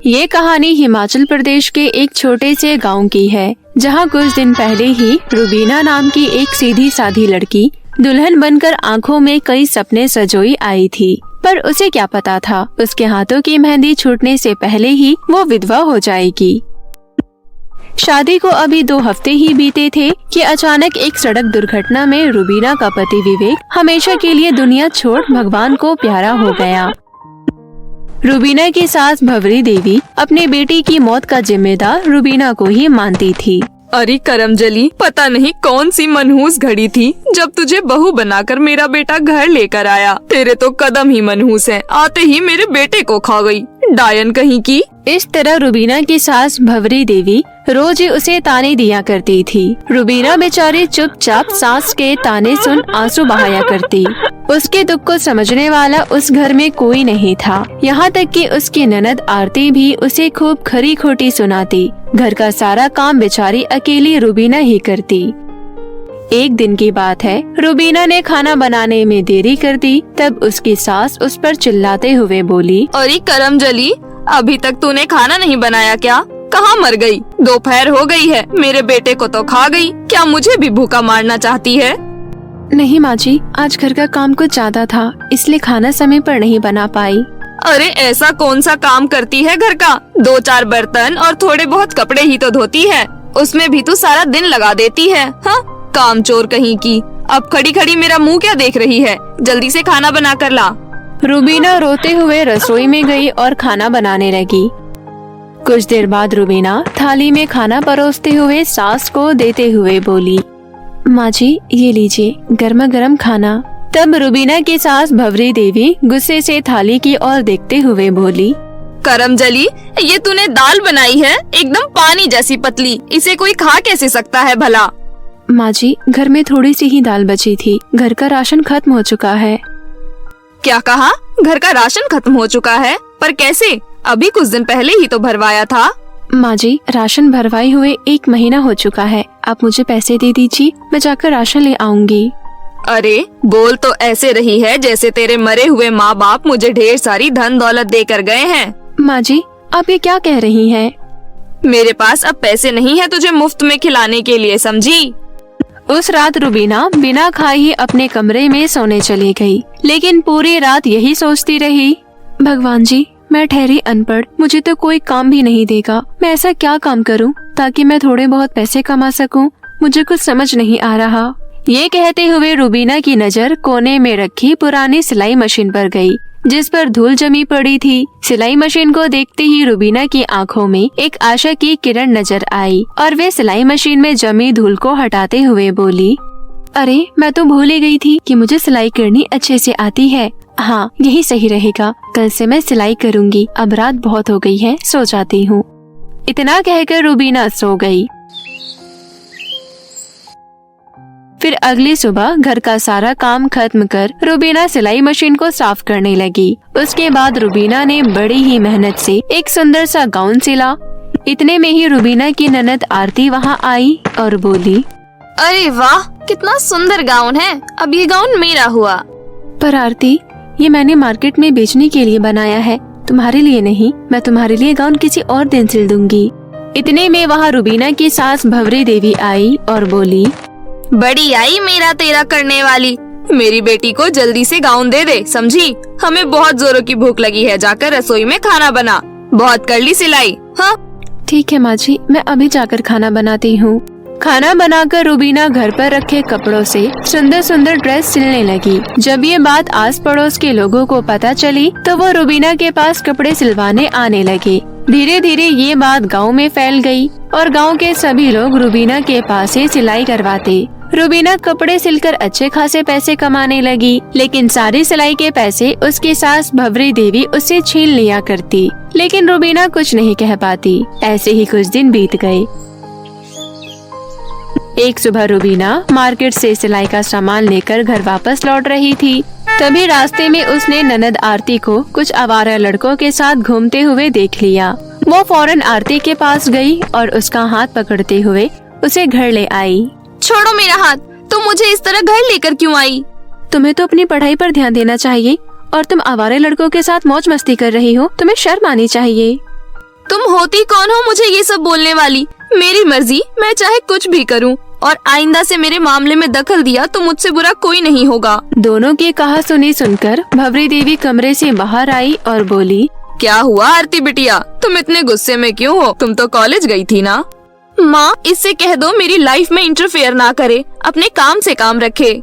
ये कहानी हिमाचल प्रदेश के एक छोटे से गांव की है, जहां कुछ दिन पहले ही रुबीना नाम की एक सीधी साधी लड़की दुल्हन बनकर आंखों में कई सपने सजोई आई थी। पर उसे क्या पता था, उसके हाथों की मेहंदी छूटने से पहले ही वो विधवा हो जाएगी। शादी को अभी 2 हफ्ते ही बीते थे कि अचानक एक सड़क दुर्घटना में रुबीना का पति विवेक हमेशा के लिए दुनिया छोड़ भगवान को प्यारा हो गया। रुबीना की सास भवरी देवी अपनी बेटी की मौत का जिम्मेदार रुबीना को ही मानती थी। अरे करमजली, पता नहीं कौन सी मनहूस घड़ी थी जब तुझे बहू बनाकर मेरा बेटा घर लेकर आया। तेरे तो कदम ही मनहूस हैं, आते ही मेरे बेटे को खा गई, डायन कहीं की। इस तरह रुबीना की सास भवरी देवी रोज ही उसे ताने दिया करती थी। रुबीना बेचारी चुपचाप सास के ताने सुन आंसू बहाया करती। उसके दुख को समझने वाला उस घर में कोई नहीं था। यहाँ तक कि उसकी ननद आरती भी उसे खूब खरी खोटी सुनाती। घर का सारा काम बेचारी अकेली रुबीना ही करती। एक दिन की बात है, रुबीना ने खाना बनाने में देरी कर दी। तब उसकी सास उस पर चिल्लाते हुए बोली, अरे करमजली, अभी तक तूने खाना नहीं बनाया क्या? कहाँ मर गई? दोपहर हो गई है, मेरे बेटे को तो खा गई। क्या मुझे भी भूखा मारना चाहती है? नहीं माँ जी, आज घर का काम कुछ ज्यादा था, इसलिए खाना समय पर नहीं बना पाई। अरे ऐसा कौन सा काम करती है घर का? 2-4 बर्तन और थोड़े बहुत कपड़े ही तो धोती है, उसमें भी तू सारा दिन लगा देती है। हाँ, काम चोर कहीं की। अब खड़ी खड़ी मेरा मुंह क्या देख रही है? जल्दी से खाना बना कर ला। रुबीना रोते हुए रसोई में गई और खाना बनाने लगी। कुछ देर बाद रुबीना थाली में खाना परोसते हुए सास को देते हुए बोली, माँ जी ये लीजिए गर्मा गर्म खाना। तब रुबीना की सास भवरी देवी गुस्से से थाली की ओर देखते हुए बोली, करमजली, ये तूने दाल बनाई है एकदम पानी जैसी पतली, इसे कोई खा कैसे सकता है भला? माँ जी घर में थोड़ी सी ही दाल बची थी, घर का राशन खत्म हो चुका है। क्या कहा? घर का राशन खत्म हो चुका है? पर कैसे? अभी कुछ दिन पहले ही तो भरवाया था। माँ जी राशन भरवाए हुए 1 महीना हो चुका है, आप मुझे पैसे दे दीजिए, मैं जाकर राशन ले आऊंगी। अरे बोल तो ऐसे रही है जैसे तेरे मरे हुए माँ बाप मुझे ढेर सारी धन दौलत देकर गए हैं। माँ जी आप ये क्या कह रही हैं? मेरे पास अब पैसे नहीं है तुझे मुफ्त में खिलाने के लिए, समझी? उस रात रुबीना बिना खाए ही अपने कमरे में सोने चली गई, लेकिन पूरी रात यही सोचती रही, भगवान जी मैं ठहरी अनपढ़, मुझे तो कोई काम भी नहीं देगा, मैं ऐसा क्या काम करूं ताकि मैं थोड़े बहुत पैसे कमा सकूं, मुझे कुछ समझ नहीं आ रहा। ये कहते हुए रुबीना की नजर कोने में रखी पुरानी सिलाई मशीन पर गई, जिस पर धूल जमी पड़ी थी। सिलाई मशीन को देखते ही रुबीना की आंखों में एक आशा की किरण नजर आई और वे सिलाई मशीन में जमी धूल को हटाते हुए बोली, अरे मैं तो भूल ही गई थी कि मुझे सिलाई करनी अच्छे से आती है। हाँ यही सही रहेगा, कल से मैं सिलाई करूँगी। अब रात बहुत हो गई है, सो जाती हूँ। इतना कहकर रुबीना सो गई। फिर अगली सुबह घर का सारा काम खत्म कर रुबीना सिलाई मशीन को साफ करने लगी। उसके बाद रुबीना ने बड़ी ही मेहनत से एक सुंदर सा गाउन सिला। इतने में ही रुबीना की ननद आरती वहाँ आई और बोली, अरे वाह, कितना सुंदर गाउन है, अब ये गाउन मेरा हुआ। पर आरती ये मैंने मार्केट में बेचने के लिए बनाया है, तुम्हारे लिए नहीं। मैं तुम्हारे लिए गाउन किसी और दिन सिल दूंगी। इतने में वहाँ रुबीना की सास भवरी देवी आई और बोली, बड़ी आई मेरा तेरा करने वाली, मेरी बेटी को जल्दी से गाउन दे दे, समझी? हमें बहुत जोरों की भूख लगी है, जाकर रसोई में खाना बना। बहुत कर ली सिलाई। हाँ ठीक है माँ जी, मैं अभी जाकर खाना बनाती हूँ। खाना बनाकर रुबीना घर पर रखे कपड़ों से सुंदर सुंदर ड्रेस सिलने लगी। जब ये बात आस पड़ोस के लोगों को पता चली तो वो रुबीना के पास कपड़े सिलवाने आने लगे। धीरे धीरे ये बात गांव में फैल गई और गांव के सभी लोग रुबीना के पास से सिलाई करवाते। रुबीना कपड़े सिलकर अच्छे खासे पैसे कमाने लगी, लेकिन सारी सिलाई के पैसे उसकी सास भवरी देवी उससे छीन लिया करती। लेकिन रुबीना कुछ नहीं कह पाती। ऐसे ही कुछ दिन बीत गए। एक सुबह रुबीना मार्केट से सिलाई का सामान लेकर घर वापस लौट रही थी। तभी रास्ते में उसने ननद आरती को कुछ आवारा लड़कों के साथ घूमते हुए देख लिया। वो फौरन आरती के पास गई और उसका हाथ पकड़ते हुए उसे घर ले आई। छोड़ो मेरा हाथ, तुम मुझे इस तरह घर लेकर क्यों आई? तुम्हें तो अपनी पढ़ाई पर ध्यान देना चाहिए और तुम आवारे लड़कों के साथ मौज मस्ती कर रही हो, तुम्हें शर्म आनी चाहिए। तुम होती कौन हो मुझे ये सब बोलने वाली? मेरी मर्जी, मैं चाहे कुछ भी करूं, और आइंदा से मेरे मामले में दखल दिया तो मुझसे बुरा कोई नहीं होगा। दोनों की कहा सुनी सुनकर भवरी देवी कमरे से बाहर आई और बोली, क्या हुआ आरती बिटिया, तुम इतने गुस्से में क्यों हो? तुम तो कॉलेज गई थी ना? माँ, इससे कह दो मेरी लाइफ में इंटरफेयर ना करे, अपने काम से काम रखे।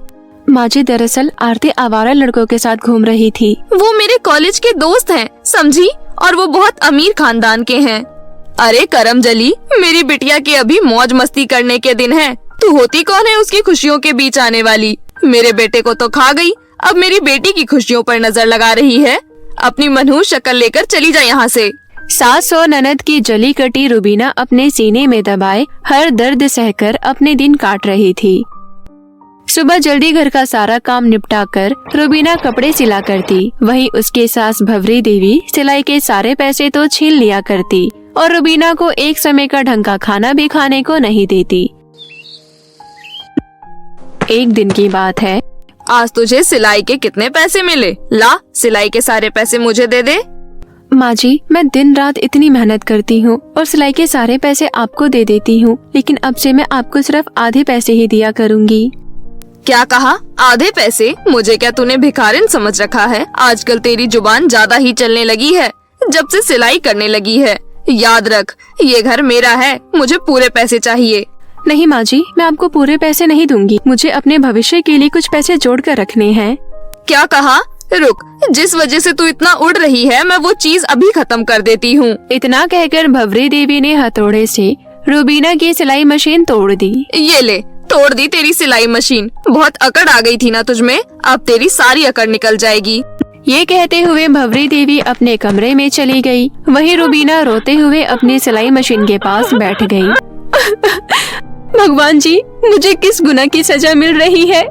माँ जी, दरअसल आरती आवारा लड़कों के साथ घूम रही थी। वो मेरे कॉलेज के दोस्त हैं, समझी, और वो बहुत अमीर खानदान के हैं। अरे करमजली, मेरी बिटिया के अभी मौज मस्ती करने के दिन हैं। तू होती कौन है उसकी खुशियों के बीच आने वाली? मेरे बेटे को तो खा गई, अब मेरी बेटी की खुशियों पर नजर लगा रही है। अपनी मनहूस शक्ल लेकर चली जा यहाँ से। सास और ननद की जली कटी रुबीना अपने सीने में दबाए हर दर्द सहकर अपने दिन काट रही थी। सुबह जल्दी घर का सारा काम निपटा कर रुबीना कपड़े सिला करती, वहीं उसके सास भवरी देवी सिलाई के सारे पैसे तो छीन लिया करती और रुबीना को एक समय का ढंग का खाना भी खाने को नहीं देती। एक दिन की बात है। आज तुझे सिलाई के कितने पैसे मिले? ला, सिलाई के सारे पैसे मुझे दे दे। माँ जी, मैं दिन रात इतनी मेहनत करती हूँ और सिलाई के सारे पैसे आपको दे देती हूँ, लेकिन अब से मैं आपको सिर्फ आधे पैसे ही दिया करूँगी। क्या कहा? आधे पैसे? मुझे क्या तूने भिखारिन समझ रखा है? आजकल तेरी जुबान ज्यादा ही चलने लगी है, जब से सिलाई करने लगी है। याद रख, ये घर मेरा है, मुझे पूरे पैसे चाहिए। नहीं माँ जी, मैं आपको पूरे पैसे नहीं दूंगी, मुझे अपने भविष्य के लिए कुछ पैसे जोड़ कर रखने हैं। क्या कहा? रुक, जिस वजह से तू इतना उड़ रही है, मैं वो चीज अभी खत्म कर देती हूँ। इतना कहकर भवरी देवी ने हथौड़े से रुबीना की सिलाई मशीन तोड़ दी। ये ले, तोड़ दी तेरी सिलाई मशीन। बहुत अकड़ आ गई थी ना तुझमें, अब तेरी सारी अकड़ निकल जाएगी। ये कहते हुए भवरी देवी अपने कमरे में चली गई। वहीं रुबीना रोते हुए अपनी सिलाई मशीन के पास बैठ गई। भगवान जी, मुझे किस गुनाह की सजा मिल रही है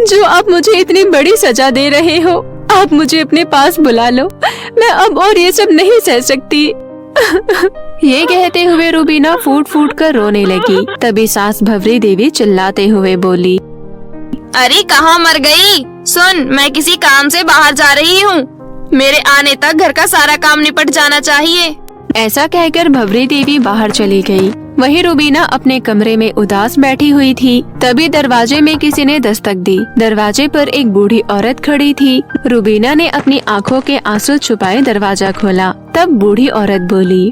जो आप मुझे इतनी बड़ी सजा दे रहे हो? आप मुझे अपने पास बुला लो, मैं अब और ये सब नहीं सह सकती। ये कहते हुए रुबीना फूट फूट कर रोने लगी। तभी सास भवरी देवी चिल्लाते हुए बोली, अरे कहाँ मर गई? सुन, मैं किसी काम से बाहर जा रही हूँ, मेरे आने तक घर का सारा काम निपट जाना चाहिए। ऐसा कहकर भवरी देवी बाहर चली गई। वहीं रुबीना अपने कमरे में उदास बैठी हुई थी। तभी दरवाजे में किसी ने दस्तक दी। दरवाजे पर एक बूढ़ी औरत खड़ी थी। रुबीना ने अपनी आंखों के आंसू छुपाए दरवाजा खोला। तब बूढ़ी औरत बोली,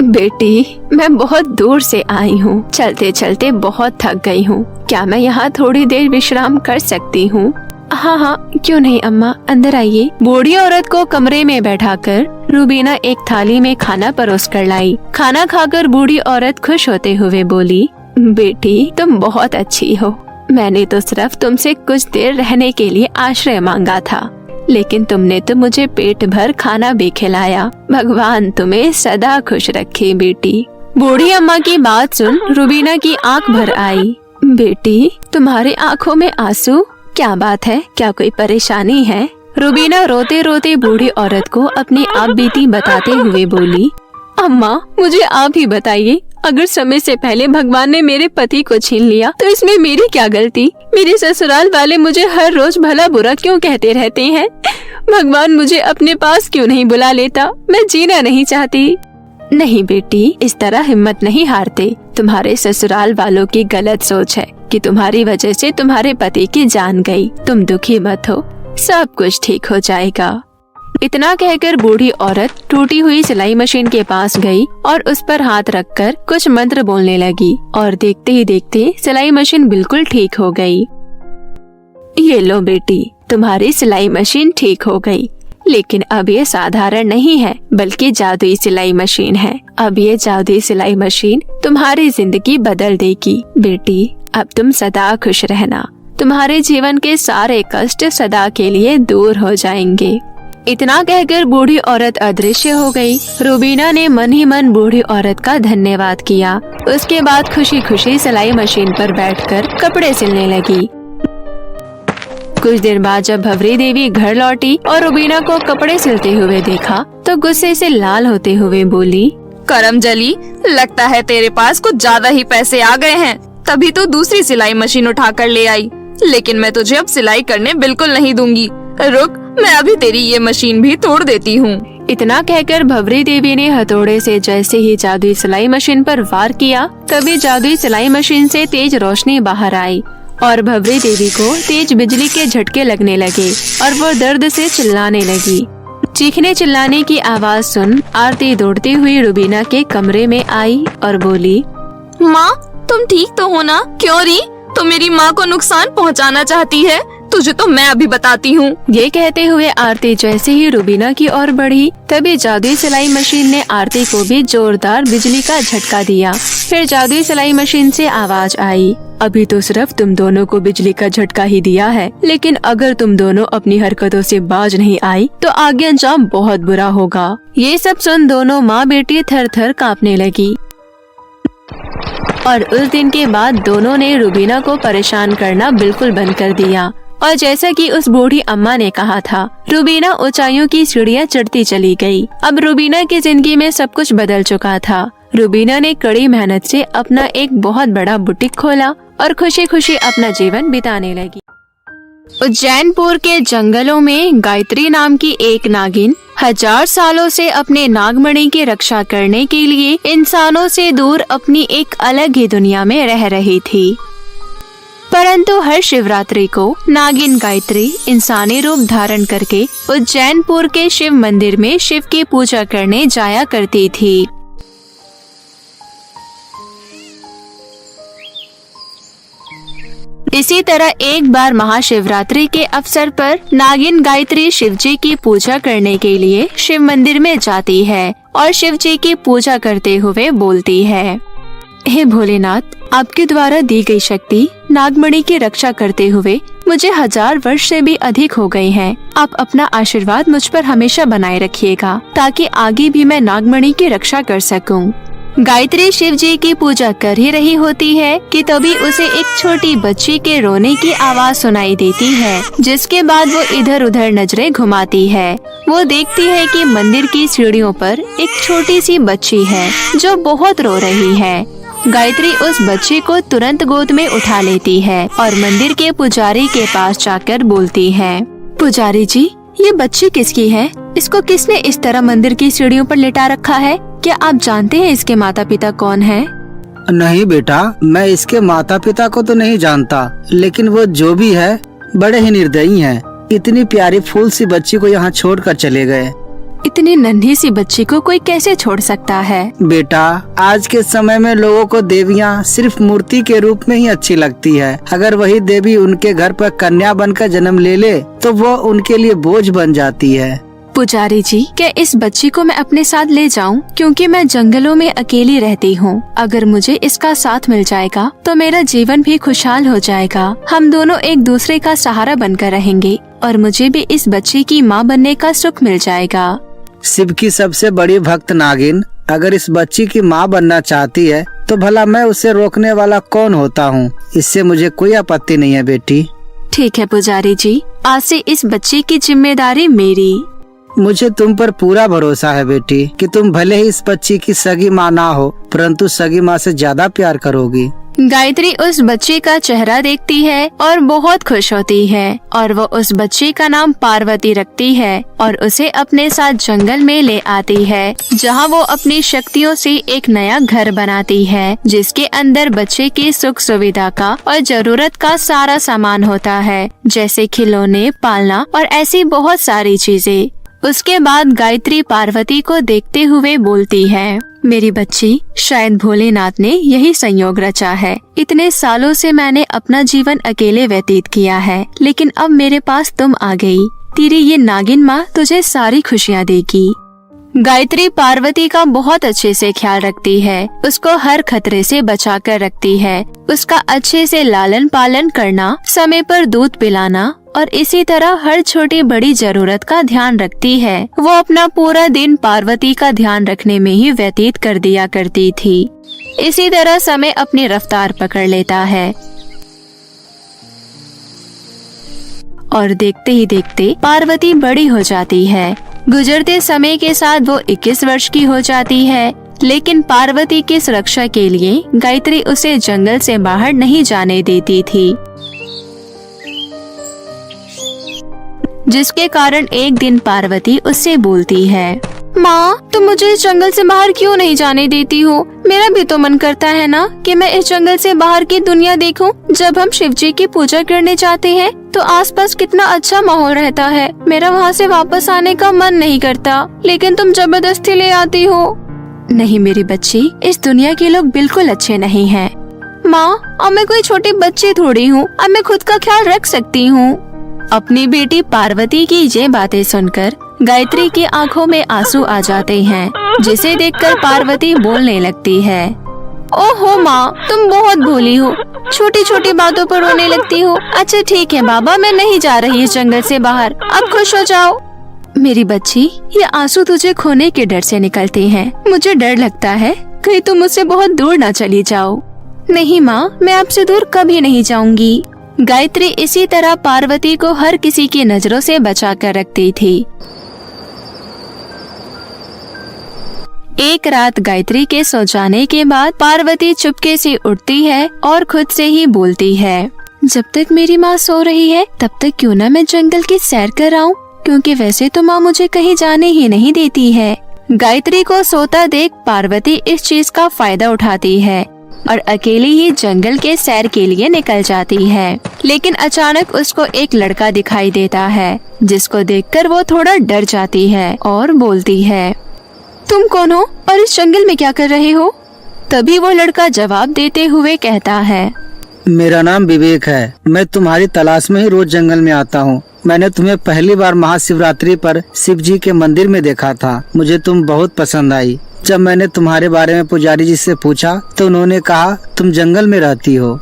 बेटी, मैं बहुत दूर से आई हूँ, चलते चलते बहुत थक गई हूँ, क्या मैं यहाँ थोड़ी देर विश्राम कर सकती हूँ? हाँ हाँ, क्यों नहीं अम्मा, अंदर आइए। बूढ़ी औरत को कमरे में बैठाकर रुबीना एक थाली में खाना परोस कर लाई। खाना खाकर बूढ़ी औरत खुश होते हुए बोली, बेटी, तुम बहुत अच्छी हो। मैंने तो सिर्फ तुमसे कुछ देर रहने के लिए आश्रय मांगा था, लेकिन तुमने तो मुझे पेट भर खाना भी खिलाया। भगवान तुम्हें सदा खुश रखे बेटी। बूढ़ी अम्मा की बात सुन रुबीना की आंख भर आई। बेटी, तुम्हारी आंखों में आंसू, क्या बात है? क्या कोई परेशानी है? रुबीना रोते रोते बूढ़ी औरत को अपनी आप बीती बताते हुए बोली, अम्मा, मुझे आप ही बताइए, अगर समय से पहले भगवान ने मेरे पति को छीन लिया तो इसमें मेरी क्या गलती? मेरे ससुराल वाले मुझे हर रोज भला बुरा क्यों कहते रहते हैं? भगवान मुझे अपने पास क्यों नहीं बुला लेता? मैं जीना नहीं चाहती। नहीं बेटी, इस तरह हिम्मत नहीं हारते। तुम्हारे ससुराल वालों की गलत सोच है कि तुम्हारी वजह से तुम्हारे पति की जान गई। तुम दुखी मत हो, सब कुछ ठीक हो जाएगा। इतना कहकर बूढ़ी औरत टूटी हुई सिलाई मशीन के पास गई और उस पर हाथ रखकर कुछ मंत्र बोलने लगी और देखते ही देखते सिलाई मशीन बिल्कुल ठीक हो गई। ये लो बेटी, तुम्हारी सिलाई मशीन ठीक हो गई, लेकिन अब ये साधारण नहीं है बल्कि जादुई सिलाई मशीन है। अब ये जादुई सिलाई मशीन तुम्हारी जिंदगी बदल देगी। बेटी, अब तुम सदा खुश रहना, तुम्हारे जीवन के सारे कष्ट सदा के लिए दूर हो जाएंगे। इतना कहकर बूढ़ी औरत अदृश्य हो गई। रुबीना ने मन ही मन बूढ़ी औरत का धन्यवाद किया। उसके बाद खुशी खुशी सिलाई मशीन पर बैठकर कपड़े सिलने लगी। कुछ देर बाद जब भवरी देवी घर लौटी और रुबीना को कपड़े सिलते हुए देखा तो गुस्से से लाल होते हुए बोली, करमजली, लगता है तेरे पास कुछ ज्यादा ही पैसे आ गए हैं, तभी तो दूसरी सिलाई मशीन उठा कर ले आई। लेकिन मैं तुझे अब सिलाई करने बिल्कुल नहीं दूंगी। रुक, मैं अभी तेरी ये मशीन भी तोड़ देती हूँ। इतना कहकर भंवरी देवी ने हथौड़े से जैसे ही जादुई सिलाई मशीन पर वार किया, तभी जादुई सिलाई मशीन से तेज रोशनी बाहर आई और भंवरी देवी को तेज बिजली के झटके लगने लगे और वो दर्द से चिल्लाने लगी। चीखने चिल्लाने की आवाज सुन आरती दौड़ती हुई रुबीना के कमरे में आई और बोली, माँ तुम ठीक तो हो ना? क्यों री, तुम मेरी माँ को नुकसान पहुँचाना चाहती है? तुझे तो मैं अभी बताती हूँ। ये कहते हुए आरती जैसे ही रुबीना की ओर बढ़ी, तभी जादुई सिलाई मशीन ने आरती को भी जोरदार बिजली का झटका दिया। फिर जादुई सिलाई मशीन से आवाज आई, अभी तो सिर्फ तुम दोनों को बिजली का झटका ही दिया है, लेकिन अगर तुम दोनों अपनी हरकतों से बाज नहीं आई तो आगे अंजाम बहुत बुरा होगा। ये सब सुन दोनों माँ बेटी थर थर कांपने लगी और उस दिन के बाद दोनों ने रुबीना को परेशान करना बिल्कुल बंद कर दिया। और जैसा कि उस बूढ़ी अम्मा ने कहा था, रुबीना ऊंचाइयों की सीढ़ियां चढ़ती चली गई। अब रुबीना की जिंदगी में सब कुछ बदल चुका था। रुबीना ने कड़ी मेहनत से अपना एक बहुत बड़ा बुटीक खोला और खुशी खुशी अपना जीवन बिताने लगी। उज्जैनपुर के जंगलों में गायत्री नाम की एक नागिन 1000 सालों से अपने नागमणि की रक्षा करने के लिए इंसानों से दूर अपनी एक अलग ही दुनिया में रह रही थी। परंतु हर शिवरात्रि को नागिन गायत्री इंसानी रूप धारण करके उज्जैनपुर के शिव मंदिर में शिव की पूजा करने जाया करती थी। इसी तरह एक बार महाशिवरात्रि के अवसर पर नागिन गायत्री शिवजी की पूजा करने के लिए शिव मंदिर में जाती है और शिवजी की पूजा करते हुए बोलती है, हे भोलेनाथ, आपके द्वारा दी गई शक्ति नागमणि की रक्षा करते हुए मुझे 1000 वर्ष से भी अधिक हो गए हैं। आप अपना आशीर्वाद मुझ पर हमेशा बनाए रखिएगा ताकि आगे भी मैं नागमणि की रक्षा कर सकूं। गायत्री शिव जी की पूजा कर ही रही होती है कि तभी उसे एक छोटी बच्ची के रोने की आवाज सुनाई देती है, जिसके बाद वो इधर उधर नजरें घुमाती है। वो देखती है कि मंदिर की सीढ़ियों पर एक छोटी सी बच्ची है जो बहुत रो रही है। गायत्री उस बच्ची को तुरंत गोद में उठा लेती है और मंदिर के पुजारी के पास जाकर बोलती है, पुजारी जी, ये बच्ची किसकी है? इसको किसने इस तरह मंदिर की सीढ़ियों पर लिटा रखा है? क्या आप जानते हैं इसके माता पिता कौन हैं? नहीं बेटा, मैं इसके माता पिता को तो नहीं जानता, लेकिन वो जो भी है बड़े ही निर्दयी हैं। इतनी प्यारी फूल सी बच्ची को यहाँ छोड़कर चले गए। इतनी नन्ही सी बच्ची को कोई कैसे छोड़ सकता है? बेटा, आज के समय में लोगों को देवियाँ सिर्फ मूर्ति के रूप में ही अच्छी लगती है। अगर वही देवी उनके घर पर कन्या बनकर जन्म ले ले तो वो उनके लिए बोझ बन जाती है। पुजारी जी, क्या इस बच्ची को मैं अपने साथ ले जाऊं? क्योंकि मैं जंगलों में अकेली रहती हूँ। अगर मुझे इसका साथ मिल जाएगा तो मेरा जीवन भी खुशहाल हो जाएगा। हम दोनों एक दूसरे का सहारा बनकर रहेंगे और मुझे भी इस बच्ची की माँ बनने का सुख मिल जाएगा। शिव की सबसे बड़ी भक्त नागिन अगर इस बच्ची की माँ बनना चाहती है तो भला मैं उसे रोकने वाला कौन होता हूँ? इससे मुझे कोई आपत्ति नहीं है बेटी। ठीक है पुजारी जी, आज से इस बच्ची की जिम्मेदारी मेरी। मुझे तुम पर पूरा भरोसा है बेटी कि तुम भले ही इस बच्ची की सगी माँ ना हो, परंतु सगी माँ से ज्यादा प्यार करोगी। गायत्री उस बच्ची का चेहरा देखती है और बहुत खुश होती है और वो उस बच्ची का नाम पार्वती रखती है और उसे अपने साथ जंगल में ले आती है, जहाँ वो अपनी शक्तियों से एक नया घर बनाती है, जिसके अंदर बच्चे की सुख सुविधा का और जरूरत का सारा सामान होता है, जैसे खिलौने, पालना और ऐसी बहुत सारी चीजें। उसके बाद गायत्री पार्वती को देखते हुए बोलती है, मेरी बच्ची, शायद भोलेनाथ ने यही संयोग रचा है। इतने सालों से मैंने अपना जीवन अकेले व्यतीत किया है, लेकिन अब मेरे पास तुम आ गई। तेरी ये नागिन माँ तुझे सारी खुशियाँ देगी। गायत्री पार्वती का बहुत अच्छे से ख्याल रखती है, उसको हर खतरे से बचा कर रखती है। उसका अच्छे से लालन पालन करना, समय पर दूध पिलाना और इसी तरह हर छोटी बड़ी जरूरत का ध्यान रखती है। वो अपना पूरा दिन पार्वती का ध्यान रखने में ही व्यतीत कर दिया करती थी। इसी तरह समय अपनी रफ्तार पकड़ लेता है और देखते ही देखते पार्वती बड़ी हो जाती है। गुजरते समय के साथ वो 21 वर्ष की हो जाती है, लेकिन पार्वती की सुरक्षा के लिए गायत्री उसे जंगल से बाहर नहीं जाने देती थी, जिसके कारण एक दिन पार्वती उससे बोलती है, माँ, तुम मुझे इस जंगल से बाहर क्यों नहीं जाने देती हो? मेरा भी तो मन करता है ना कि मैं इस जंगल से बाहर की दुनिया देखूं। जब हम शिव जी की पूजा करने जाते हैं तो आसपास कितना अच्छा माहौल रहता है। मेरा वहाँ से वापस आने का मन नहीं करता, लेकिन तुम जबरदस्ती ले आती हो। नहीं मेरी बच्ची, इस दुनिया के लोग बिल्कुल अच्छे नहीं हैं। माँ, अब मैं कोई छोटी बच्ची थोड़ी हूँ, अब मैं खुद का ख्याल रख सकती हूँ। अपनी बेटी पार्वती की ये बातें सुनकर गायत्री की आंखों में आंसू आ जाते हैं, जिसे देखकर पार्वती बोलने लगती है। ओहो माँ, तुम बहुत भोली हो, छोटी छोटी बातों पर रोने लगती हो। अच्छा ठीक है बाबा, मैं नहीं जा रही इस जंगल से बाहर, अब खुश हो जाओ। मेरी बच्ची, ये आंसू तुझे खोने के डर से निकलते हैं। मुझे डर लगता है कहीं तुम मुझसे बहुत दूर न चली जाओ। नहीं माँ, मैं आपसे दूर कभी नहीं जाऊंगी। गायत्री इसी तरह पार्वती को हर किसी की नजरों से बचा कर रखती थी। एक रात गायत्री के सो जाने के बाद पार्वती चुपके से उठती है और खुद से ही बोलती है, जब तक मेरी माँ सो रही है तब तक क्यों ना मैं जंगल की सैर कर आऊं, क्योंकि वैसे तो माँ मुझे कहीं जाने ही नहीं देती है। गायत्री को सोता देख पार्वती इस चीज का फायदा उठाती है और अकेली ही जंगल के सैर के लिए निकल जाती है। लेकिन अचानक उसको एक लड़का दिखाई देता है, जिसको देखकर वो थोड़ा डर जाती है और बोलती है, तुम कौन हो और इस जंगल में क्या कर रहे हो? तभी वो लड़का जवाब देते हुए कहता है, मेरा नाम विवेक है, मैं तुम्हारी तलाश में ही रोज जंगल में आता हूँ। मैंने तुम्हें पहली बार महाशिवरात्रि पर शिव जी के मंदिर में देखा था। मुझे तुम बहुत पसंद आई। जब मैंने तुम्हारे बारे में पुजारी जी से पूछा तो उन्होंने कहा तुम जंगल में रहती हो।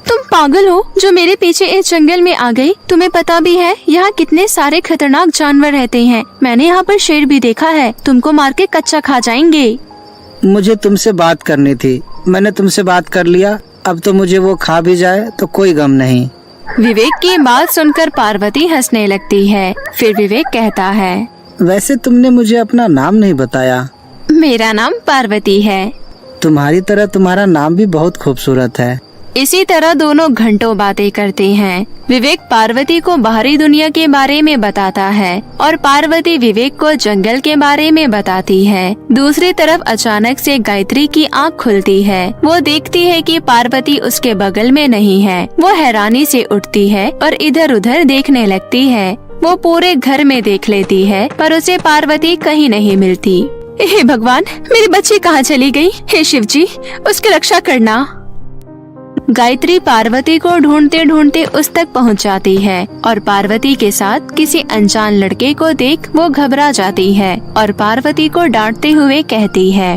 तुम पागल हो जो मेरे पीछे इस जंगल में आ गई? तुम्हें पता भी है यहाँ कितने सारे खतरनाक जानवर रहते हैं। मैंने यहाँ पर शेर भी देखा है, तुमको मार के कच्चा खा जाएंगे। मुझे तुमसे बात करनी थी, मैंने तुमसे बात कर लिया, अब तो मुझे वो खा भी जाए तो कोई गम नहीं। विवेक की बात सुनकर पार्वती हंसने लगती है। फिर विवेक कहता है, वैसे तुमने मुझे अपना नाम नहीं बताया। मेरा नाम पार्वती है। तुम्हारी तरह तुम्हारा नाम भी बहुत खूबसूरत है। इसी तरह दोनों घंटों बातें करते हैं। विवेक पार्वती को बाहरी दुनिया के बारे में बताता है और पार्वती विवेक को जंगल के बारे में बताती है। दूसरी तरफ अचानक से गायत्री की आंख खुलती है। वो देखती है कि पार्वती उसके बगल में नहीं है। वो हैरानी से उठती है और इधर उधर देखने लगती है। वो पूरे घर में देख लेती है पर उसे पार्वती कहीं नहीं मिलती। हे भगवान, मेरी बच्ची कहाँ चली गई? हे शिव जी, उसकी रक्षा करना। गायत्री पार्वती को ढूंढते ढूंढते उस तक पहुंच जाती है और पार्वती के साथ किसी अनजान लड़के को देख वो घबरा जाती है और पार्वती को डांटते हुए कहती है,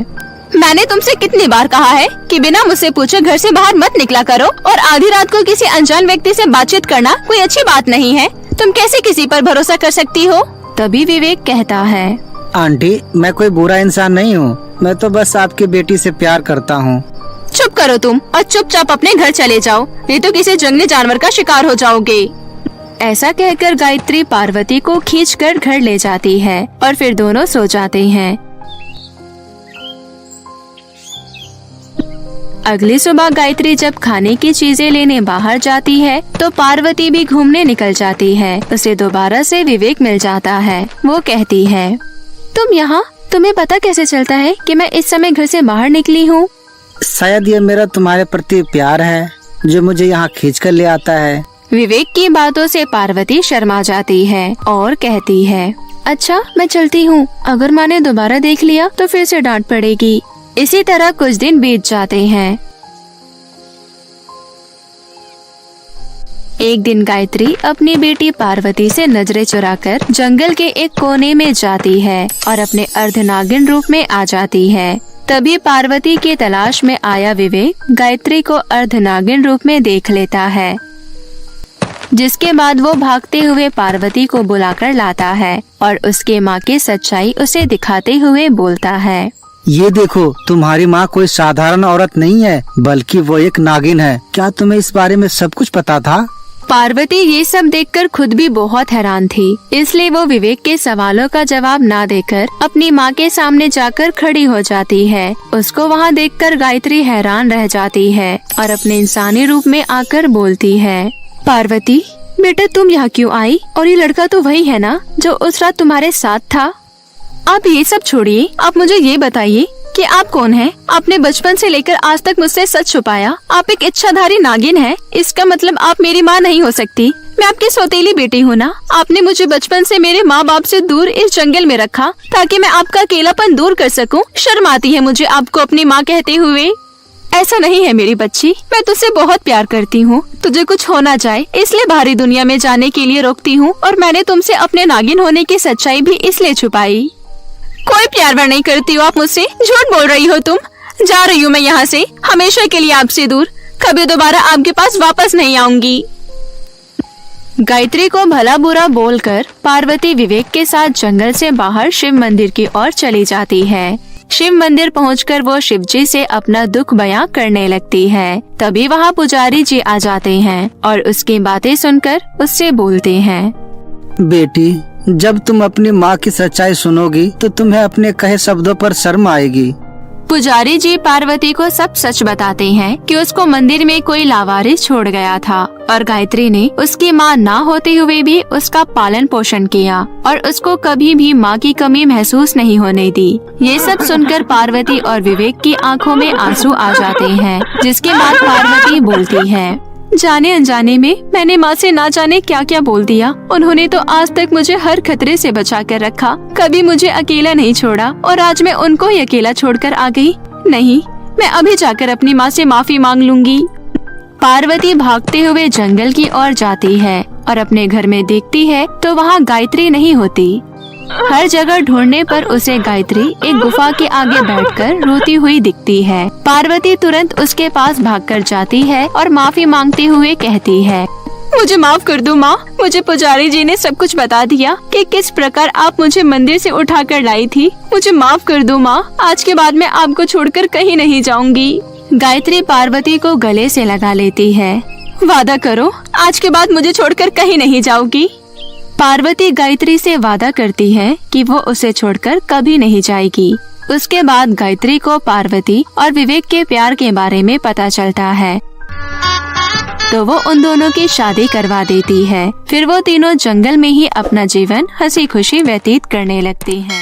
मैंने तुमसे कितनी बार कहा है कि बिना मुझसे पूछे घर से बाहर मत निकला करो और आधी रात को किसी अनजान व्यक्ति से बातचीत करना कोई अच्छी बात नहीं है। तुम कैसे किसी पर भरोसा कर सकती हो? तभी विवेक कहता है, आंटी, मैं कोई बुरा इंसान नहीं हूँ, मैं तो बस आपकी बेटी से प्यार करता हूँ। चुप करो तुम और चुपचाप अपने घर चले जाओ, नहीं तो किसी जंगली जानवर का शिकार हो जाओगे। ऐसा कहकर गायत्री पार्वती को खींचकर घर ले जाती है और फिर दोनों सो जाते हैं। अगली सुबह गायत्री जब खाने की चीजें लेने बाहर जाती है तो पार्वती भी घूमने निकल जाती है। उसे दोबारा से विवेक मिल जाता है। वो कहती है, तुम यहाँ? तुम्हें पता कैसे चलता है कि मैं इस समय घर से बाहर निकली हूँ? शायद ये मेरा तुम्हारे प्रति प्यार है जो मुझे यहाँ खींच कर ले आता है। विवेक की बातों से पार्वती शर्मा जाती है और कहती है, अच्छा मैं चलती हूँ, अगर माँ ने दोबारा देख लिया तो फिर से डांट पड़ेगी। इसी तरह कुछ दिन बीत जाते हैं। एक दिन गायत्री अपनी बेटी पार्वती से नजरें चुराकर जंगल के एक कोने में जाती है और अपने अर्धनागिन रूप में आ जाती है। तभी पार्वती की तलाश में आया विवेक गायत्री को अर्धनागिन रूप में देख लेता है, जिसके बाद वो भागते हुए पार्वती को बुलाकर लाता है और उसके माँ की सच्चाई उसे दिखाते हुए बोलता है, ये देखो, तुम्हारी माँ कोई साधारण औरत नहीं है बल्कि वो एक नागिन है। क्या तुम्हें इस बारे में सब कुछ पता था? पार्वती ये सब देखकर खुद भी बहुत हैरान थी, इसलिए वो विवेक के सवालों का जवाब ना देकर अपनी माँ के सामने जाकर खड़ी हो जाती है। उसको वहाँ देखकर गायत्री हैरान रह जाती है और अपने इंसानी रूप में आकर बोलती है, पार्वती बेटा तुम यहाँ क्यों आई? और ये लड़का तो वही है ना जो उस रात तुम्हारे साथ था? आप ये सब छोड़िए, आप मुझे ये बताइए कि आप कौन हैं? आपने बचपन से लेकर आज तक मुझसे सच छुपाया। आप एक इच्छाधारी नागिन हैं। इसका मतलब आप मेरी माँ नहीं हो सकती। मैं आपकी सौतेली बेटी हूँ ना। आपने मुझे बचपन से मेरे माँ बाप से दूर इस जंगल में रखा ताकि मैं आपका अकेलापन दूर कर सकूं। शर्म आती है मुझे आपको अपनी माँ कहते हुए। ऐसा नहीं है मेरी बच्ची, मैं तुझसे बहुत प्यार करती हूँ। तुझे कुछ हो ना जाए इसलिए बाहरी दुनिया में जाने के लिए रोकती हूँ, और मैंने तुमसे अपने नागिन होने की सच्चाई भी इसलिए छुपाई। कोई प्यार व्यार नहीं करती हो आप मुझसे, झूठ बोल रही हो तुम। जा रही हूँ मैं यहाँ से हमेशा के लिए आपसे दूर। कभी दोबारा आपके पास वापस नहीं आऊंगी। गायत्री को भला बुरा बोलकर पार्वती विवेक के साथ जंगल से बाहर शिव मंदिर की ओर चली जाती है। शिव मंदिर पहुंचकर वो शिव जी से अपना दुख बयां करने लगती है। तभी वहाँ पुजारी जी आ जाते हैं और उसकी बातें सुनकर उससे बोलते हैं, बेटी, जब तुम अपनी माँ की सच्चाई सुनोगी तो तुम्हें अपने कहे शब्दों पर शर्म आएगी। पुजारी जी पार्वती को सब सच बताते हैं कि उसको मंदिर में कोई लावारिस छोड़ गया था और गायत्री ने उसकी माँ ना होते हुए भी उसका पालन पोषण किया और उसको कभी भी माँ की कमी महसूस नहीं होने दी। ये सब सुनकर पार्वती और विवेक की आंखों में आंसू आ जाते हैं, जिसके बाद पार्वती बोलती है, जाने अनजाने में मैंने माँ से ना जाने क्या क्या बोल दिया। उन्होंने तो आज तक मुझे हर खतरे से बचा कर रखा, कभी मुझे अकेला नहीं छोड़ा, और आज मैं उनको ही अकेला छोड़कर आ गई। नहीं, मैं अभी जाकर अपनी माँ से माफी मांग लूंगी। पार्वती भागते हुए जंगल की ओर जाती है और अपने घर में देखती है तो वहाँ गायत्री नहीं होती। हर जगह ढूंढने पर उसे गायत्री एक गुफा के आगे बैठकर रोती हुई दिखती है। पार्वती तुरंत उसके पास भागकर जाती है और माफी मांगते हुए कहती है, मुझे माफ कर दो माँ। मुझे पुजारी जी ने सब कुछ बता दिया कि किस प्रकार आप मुझे मंदिर से उठाकर लाई थी। मुझे माफ कर दो माँ। आज के बाद मैं आपको छोड़कर कहीं नहीं जाऊंगी। गायत्री पार्वती को गले से लगा लेती है। वादा करो, आज के बाद मुझे छोड़कर कहीं नहीं जाओगी। पार्वती गायत्री से वादा करती है कि वो उसे छोड़कर कभी नहीं जाएगी। उसके बाद गायत्री को पार्वती और विवेक के प्यार के बारे में पता चलता है तो वो उन दोनों की शादी करवा देती है। फिर वो तीनों जंगल में ही अपना जीवन हंसी खुशी व्यतीत करने लगती हैं।